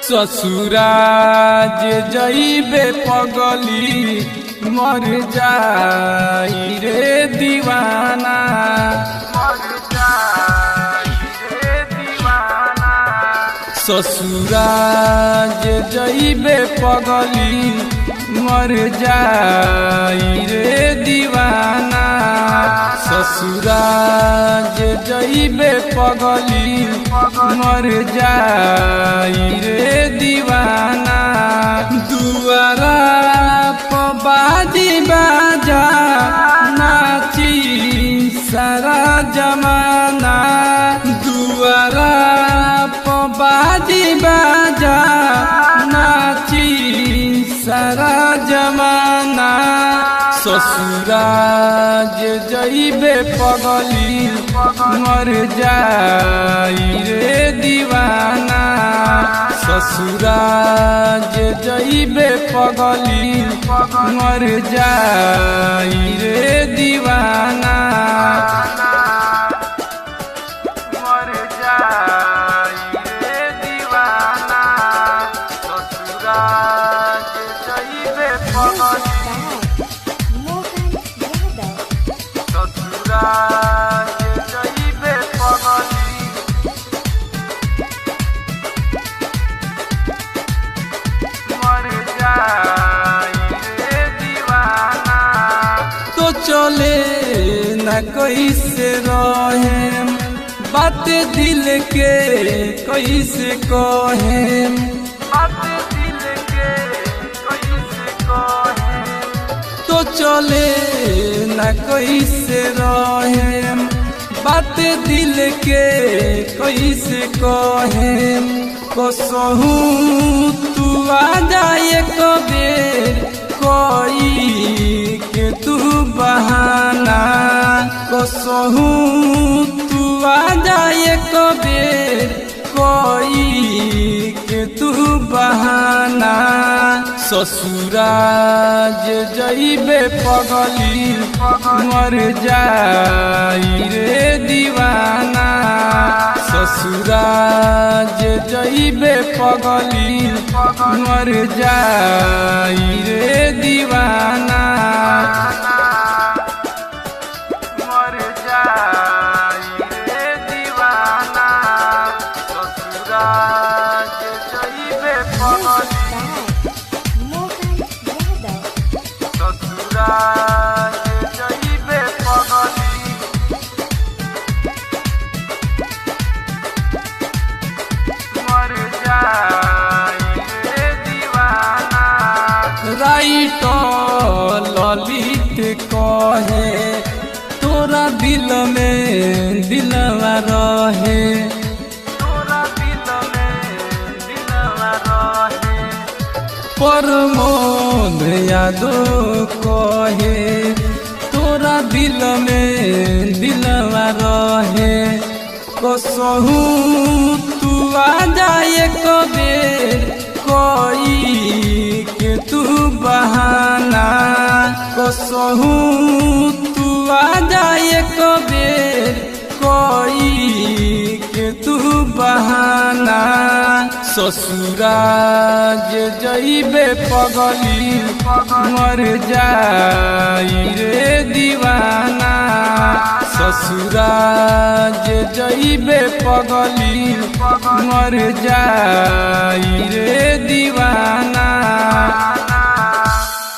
ससुराज जइबे पगली मर जाई रे दीवाना, ससुराज जइबे पगली मर जाई रे दीवाना, ससुराज जइबे पगली मर जाई रे दीवाना। दुआरा प बाजी बाजा नाची सारा जमाना, दुआरा प बाजी बाजा नाची सारा जमाना, ससुराज जइबे पगली मर जाई रे दीवाना, ससुराज जइबे पगली मर जाई रे दीवाना, मर जाई रे दीवाना, ससुराज जइबे पगली ससुराज जइबे पगली मर जाई रे दीवाना। तो चले न कैसे रहें बात दिल के कैसे कहें, बात दिल के कैसे कहें, तो चले न कैसे रहें बात दिल के कैसे कहें, कसहू तू आ जाए कबेर कोई के तू बहाना, कसहू तू आ जाए कबेर कोई के तू बहाना, ससुराज जइबे पगली मर जाई रे दीवाना, ससुराज जइबे पगली मर जाई रे दीवाना, मर जाई रे दीवाना, ससुराज जइबे पगली ससुराज जइबे पगली मर जाई रे दीवाना। राइटर ललित कहे तोरा दिल में दिलवा रहे, तोरा दिल में दिलवा रहे, प्रमोद यादव कहे तोरा दिल में दिलवा रहे, कसहू तू आ जाए कबेर कोई के तू बहाना, कसहू तू आ जाए कबेर कोई के तू बहाना, ससुराज जइबे पगली मर जाई रे दीवाना, ससुराज जइबे पगली मर जाई रे दीवाना।